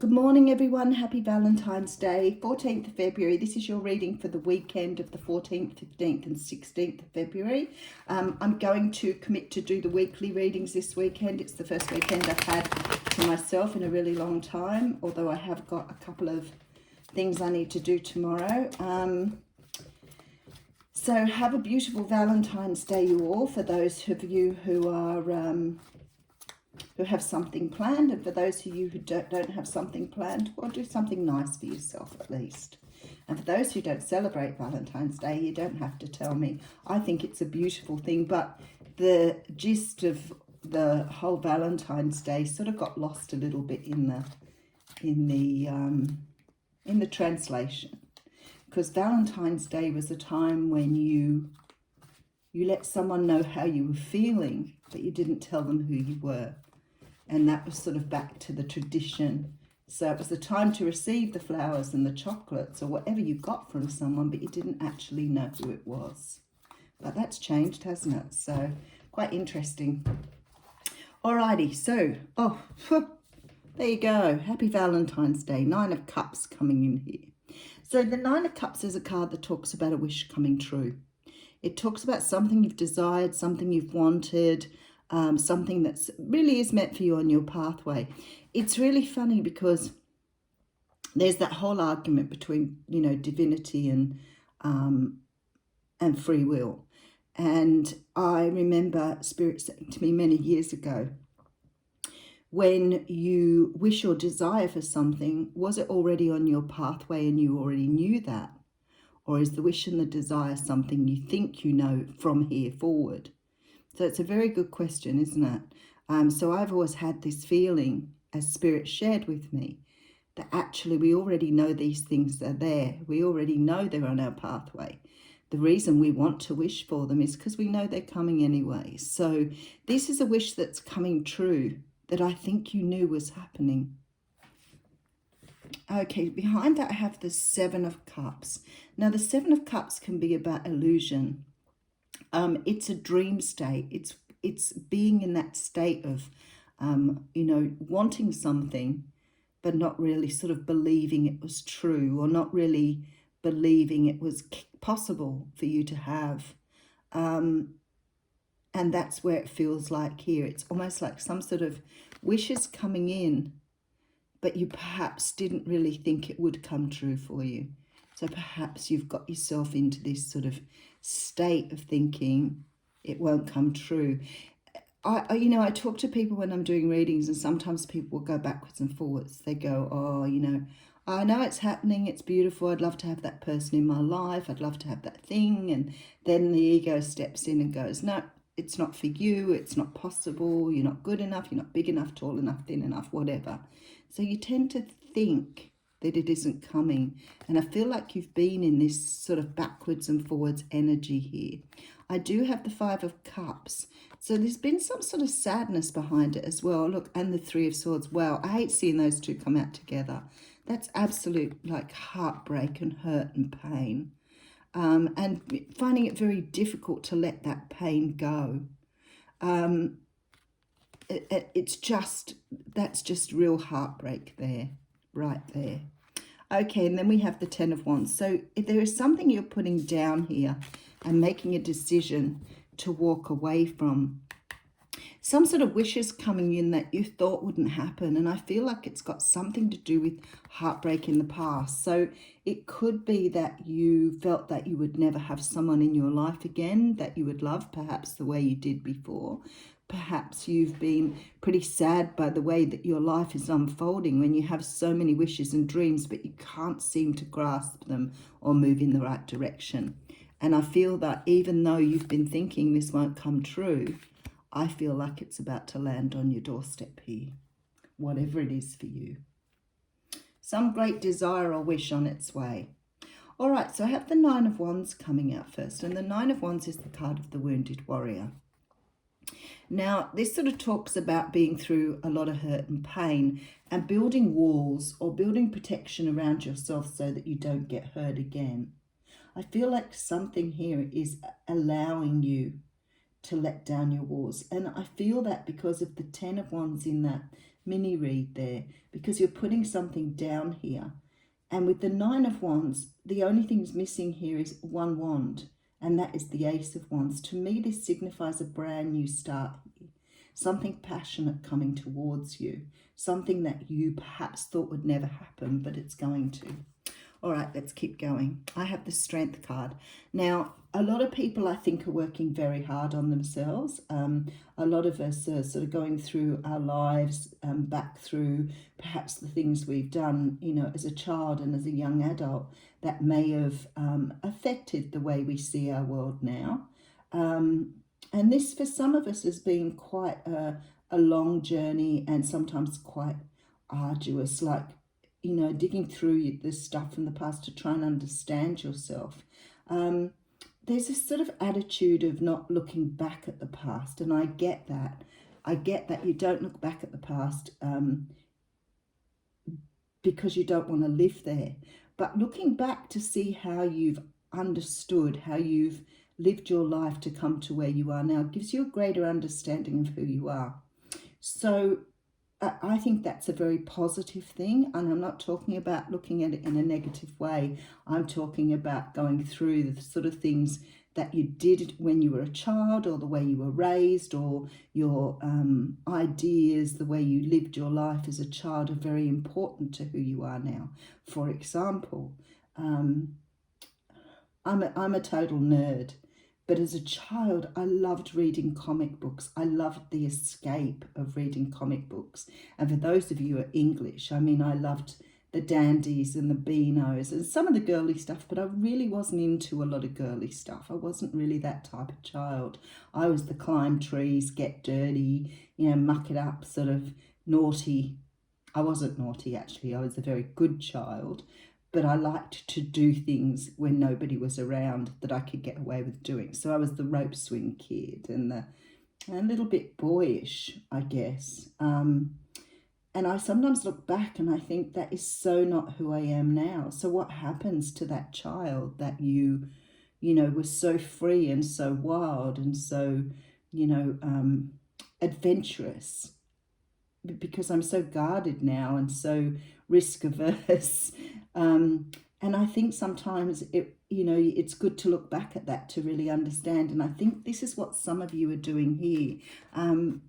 Good morning, everyone. Happy Valentine's Day, 14th of February. This is your reading for the weekend of the 14th, 15th and 16th of February. I'm going to commit to do the weekly readings this weekend. It's the first weekend I've had to myself in a really long time, although I have got a couple of things I need to do tomorrow. So have a beautiful Valentine's Day, you all, for those of you who are... who have something planned, and for those of you who don't have something planned, well, do something nice for yourself at least. And for those who don't celebrate Valentine's Day, you don't have to tell me. I think it's a beautiful thing, but the gist of the whole Valentine's Day sort of got lost a little bit in the translation, because Valentine's Day was a time when you let someone know how you were feeling, but you didn't tell them who you were. And that was sort of back to the tradition. So it was the time to receive the flowers and the chocolates or whatever you got from someone, but you didn't actually know who it was. But that's changed, hasn't it? So quite interesting. Alrighty, so, there you go. Happy Valentine's Day. 9 of Cups coming in here. So the 9 of Cups is a card that talks about a wish coming true. It talks about something you've desired, something you've wanted, something that really is meant for you on your pathway. It's really funny because there's that whole argument between, divinity and free will. And I remember Spirit saying to me many years ago, when you wish or desire for something, was it already on your pathway and you already knew that? Or is the wish and the desire something you think you know from here forward? So it's a very good question, isn't it? So I've always had this feeling, as Spirit shared with me, that actually we already know these things are there. We already know they're on our pathway. The reason we want to wish for them is because we know they're coming anyway. So this is a wish that's coming true that I think you knew was happening. Okay, behind that I have the 7 of Cups. Now the 7 of Cups can be about illusion. It's a dream state. It's being in that state of, wanting something, but not really sort of believing it was true, or not really believing it was possible for you to have. And that's where it feels like here. It's almost like some sort of wishes coming in, but you perhaps didn't really think it would come true for you. So perhaps you've got yourself into this sort of state of thinking it won't come true. I talk to people when I'm doing readings, and sometimes people will go backwards and forwards. They go, I know it's happening, it's beautiful, I'd love to have that person in my life, I'd love to have that thing. And then the ego steps in and goes, no, it's not for you, it's not possible, you're not good enough, you're not big enough, tall enough, thin enough, whatever. So you tend to think that it isn't coming. And I feel like you've been in this sort of backwards and forwards energy here. I do have the 5 of Cups. So there's been some sort of sadness behind it as well. Look, and the 3 of Swords. Wow, I hate seeing those two come out together. That's absolute like heartbreak and hurt and pain. And finding it very difficult to let that pain go. That's just real heartbreak there, right there. Okay, and then we have the 10 of Wands. So if there is something you're putting down here and making a decision to walk away from, some sort of wishes coming in that you thought wouldn't happen. And I feel like it's got something to do with heartbreak in the past. So it could be that you felt that you would never have someone in your life again that you would love, perhaps the way you did before. Perhaps you've been pretty sad by the way that your life is unfolding when you have so many wishes and dreams, but you can't seem to grasp them or move in the right direction. And I feel that even though you've been thinking this won't come true, I feel like it's about to land on your doorstep here, whatever it is for you. Some great desire or wish on its way. All right, so I have the 9 of Wands coming out first, and the 9 of Wands is the card of the wounded warrior. Now, this sort of talks about being through a lot of hurt and pain and building walls or building protection around yourself so that you don't get hurt again. I feel like something here is allowing you to let down your walls. And I feel that because of the 10 of Wands in that mini read there, because you're putting something down here. And with the Nine of Wands, the only thing's missing here is one wand, and that is the Ace of Wands. To me, this signifies a brand new start here. Something passionate coming towards you. Something that you perhaps thought would never happen, but it's going to. All right, let's keep going. I have the Strength card. Now, a lot of people, I think, are working very hard on themselves. A lot of us are sort of going through our lives, back through perhaps the things we've done, you know, as a child and as a young adult that may have affected the way we see our world now. And this, for some of us, has been quite a long journey and sometimes quite arduous, like, you know, digging through this stuff from the past to try and understand yourself. There's this sort of attitude of not looking back at the past, and I get that. I get that you don't look back at the past because you don't want to live there. But looking back to see how you've understood, how you've lived your life to come to where you are now, gives you a greater understanding of who you are. So I think that's a very positive thing, and I'm not talking about looking at it in a negative way. I'm talking about going through the sort of things that you did when you were a child, or the way you were raised, or your ideas, the way you lived your life as a child are very important to who you are now. For example, I'm a total nerd. But as a child, I loved reading comic books. I loved the escape of reading comic books. And for those of you who are English, I mean, I loved the dandies and the beanos and some of the girly stuff, but I really wasn't into a lot of girly stuff. I wasn't really that type of child. I was the climb trees, get dirty, you know, muck it up, sort of naughty. I wasn't naughty, actually. I was a very good child. But I liked to do things when nobody was around that I could get away with doing. So I was the rope swing kid and a little bit boyish, I guess. And I sometimes look back and I think that is so not who I am now. So what happens to that child that you know, was so free and so wild and so, you know, adventurous? Because I'm so guarded now and so risk averse. And I think sometimes it's good to look back at that to really understand. And I think this is what some of you are doing here.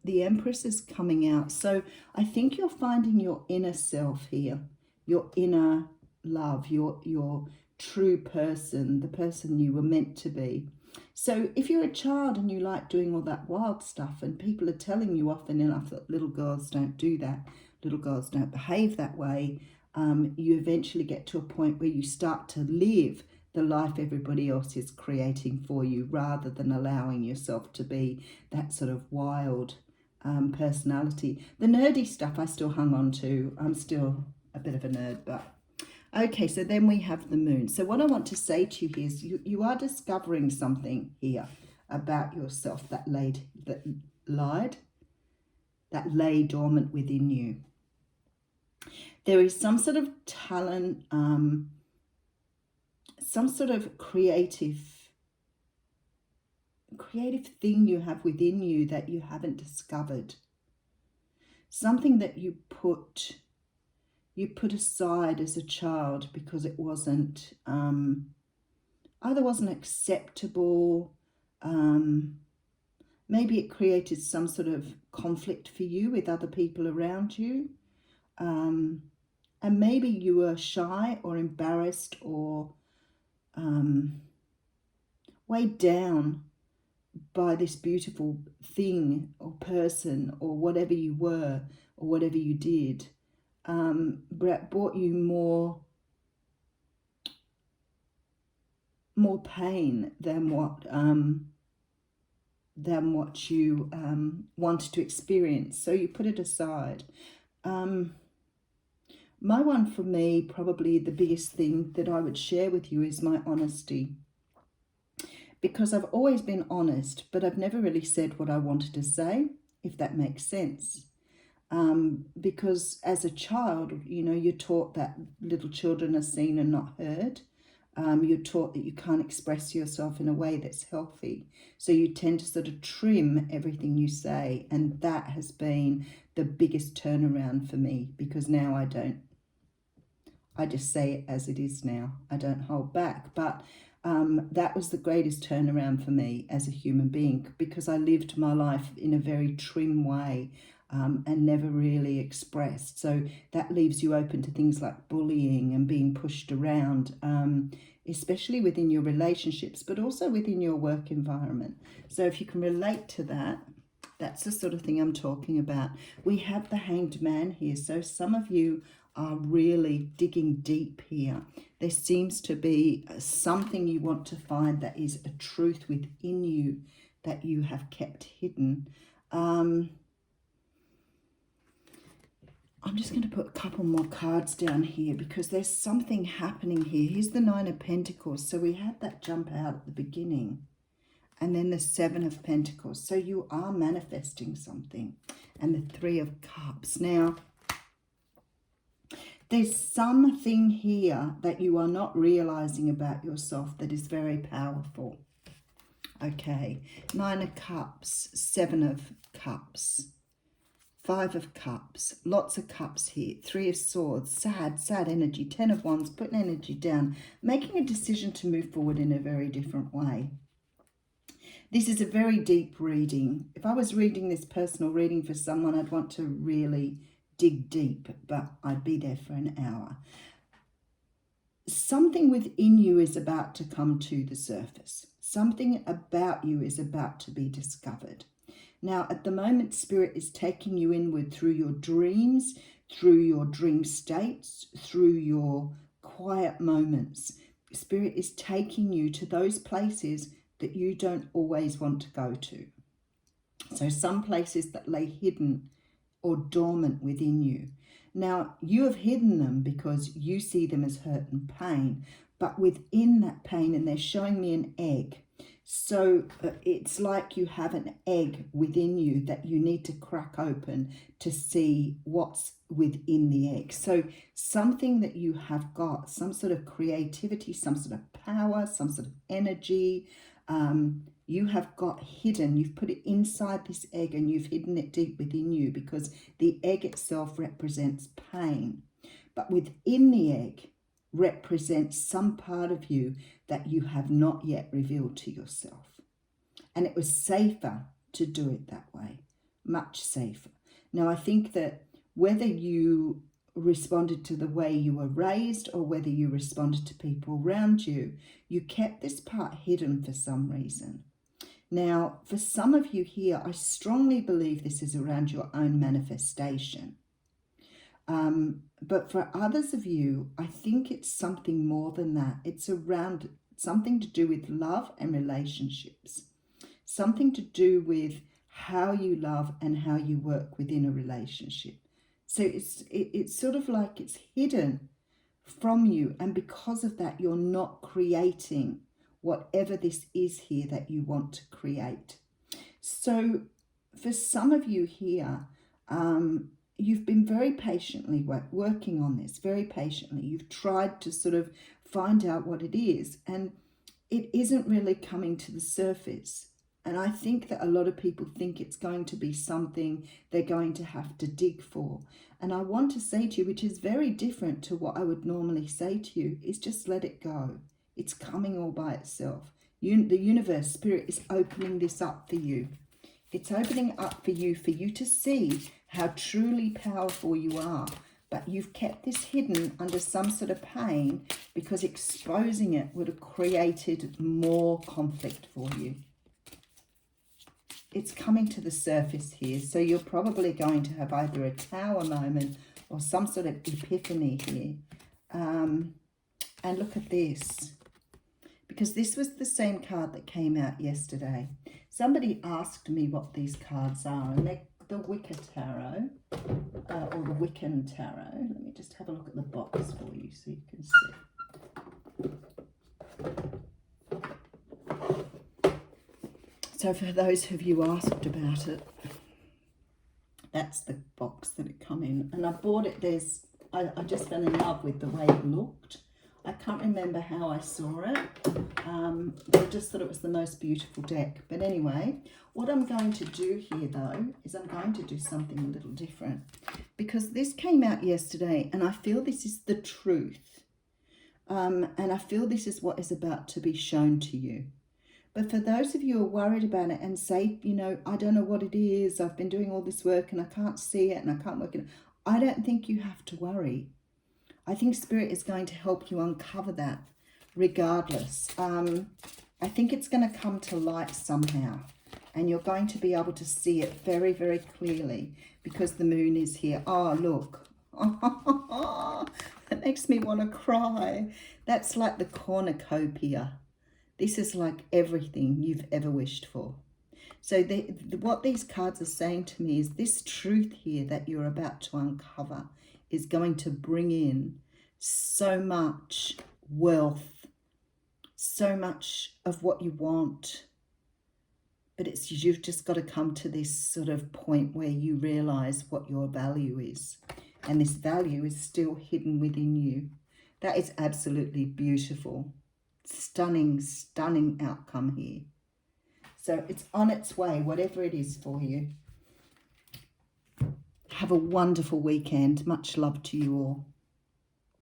The Empress is coming out. So I think you're finding your inner self here, your inner love, your true person, the person you were meant to be. So if you're a child and you like doing all that wild stuff, and people are telling you often enough that little girls don't do that, little girls don't behave that way, you eventually get to a point where you start to live the life everybody else is creating for you, rather than allowing yourself to be that sort of wild personality. The nerdy stuff I still hung on to. I'm still a bit of a nerd, but okay, so then we have the moon. So what I want to say to you is you are discovering something here about yourself that lay dormant within you. There is some sort of talent, some sort of creative thing you have within you that you haven't discovered. Something that you put aside as a child because it wasn't either wasn't acceptable. Maybe it created some sort of conflict for you with other people around you. And maybe you were shy or embarrassed or weighed down by this beautiful thing or person or whatever you were or whatever you did. Brought you more pain than what you wanted to experience. So you put it aside. My one for me, probably the biggest thing that I would share with you is my honesty. Because I've always been honest, but I've never really said what I wanted to say, if that makes sense. Because as a child, you know, you're taught that little children are seen and not heard. You're taught that you can't express yourself in a way that's healthy. So you tend to sort of trim everything you say. And that has been the biggest turnaround for me, because now I just say it as it is now. I don't hold back. But that was the greatest turnaround for me as a human being, because I lived my life in a very trim way and never really expressed. So that leaves you open to things like bullying and being pushed around, especially within your relationships, but also within your work environment. So if you can relate to that, that's the sort of thing I'm talking about. We have the Hanged Man here. So some of you are really digging deep here. There seems to be something you want to find that is a truth within you that you have kept hidden. I'm just going to put a couple more cards down here because there's something happening here. Here's the Nine of Pentacles. So we had that jump out at the beginning. And then the Seven of Pentacles. So you are manifesting something. And the Three of Cups. Now, there's something here that you are not realizing about yourself that is very powerful. Okay. Nine of Cups. Seven of Cups. Five of Cups. Lots of cups here. Three of Swords. Sad energy. Ten of Wands. Putting energy down. Making a decision to move forward in a very different way. This is a very deep reading. If I was reading this personal reading for someone, I'd want to really dig deep, but I'd be there for an hour. Something within you is about to come to the surface. Something about you is about to be discovered. Now, at the moment, Spirit is taking you inward through your dreams, through your dream states, through your quiet moments. Spirit is taking you to those places that you don't always want to go to. So some places that lay hidden or dormant within you. Now, you have hidden them because you see them as hurt and pain, but within that pain, and they're showing me an egg. So it's like you have an egg within you that you need to crack open to see what's within the egg. So something that you have got, some sort of creativity, some sort of power, some sort of energy, you have got hidden. You've put it inside this egg and you've hidden it deep within you because the egg itself represents pain. But within the egg represents some part of you that you have not yet revealed to yourself. And it was safer to do it that way, much safer. Now, I think that whether you responded to the way you were raised or whether you responded to people around you, you kept this part hidden for some reason. Now, for some of you here, I strongly believe this is around your own manifestation. But for others of you, I think it's something more than that. It's around something to do with love and relationships. Something to do with how you love and how you work within a relationship. So it's sort of like it's hidden from you. And because of that, you're not creating whatever this is here that you want to create. So for some of you here, you've been very patiently working on this, very patiently. You've tried to sort of find out what it is, and it isn't really coming to the surface. And I think that a lot of people think it's going to be something they're going to have to dig for. And I want to say to you, which is very different to what I would normally say to you, is just let it go. It's coming all by itself. The universe, Spirit is opening this up for you. It's opening up for you to see how truly powerful you are. But you've kept this hidden under some sort of pain because exposing it would have created more conflict for you. It's coming to the surface here. So you're probably going to have either a tower moment or some sort of epiphany here. And look at this. Because this was the same card that came out yesterday. Somebody asked me what these cards are. And they're the Wicker Tarot. Or the Wiccan Tarot. Let me just have a look at the box for you so you can see. So for those of you asked about it, that's the box that it come in. And I bought it, I just fell in love with the way it looked. I can't remember how I saw it. But I just thought it was the most beautiful deck. But anyway, what I'm going to do here though is I'm going to do something a little different, because this came out yesterday and I feel this is the truth. And I feel this is what is about to be shown to you. But for those of you who are worried about it and say, you know, I don't know what it is, I've been doing all this work and I can't see it and I can't work it, I don't think you have to worry. I think Spirit is going to help you uncover that regardless. I think it's going to come to light somehow and you're going to be able to see it very, very clearly because the moon is here. Oh, look. That makes me want to cry. That's like the cornucopia. This is like everything you've ever wished for. So what these cards are saying to me is this truth here that you're about to uncover is going to bring in so much wealth, so much of what you want. But you've just got to come to this sort of point where you realize what your value is. And this value is still hidden within you. That is absolutely beautiful. Stunning, stunning outcome here. So it's on its way, whatever it is for you. Have a wonderful weekend. Much love to you all.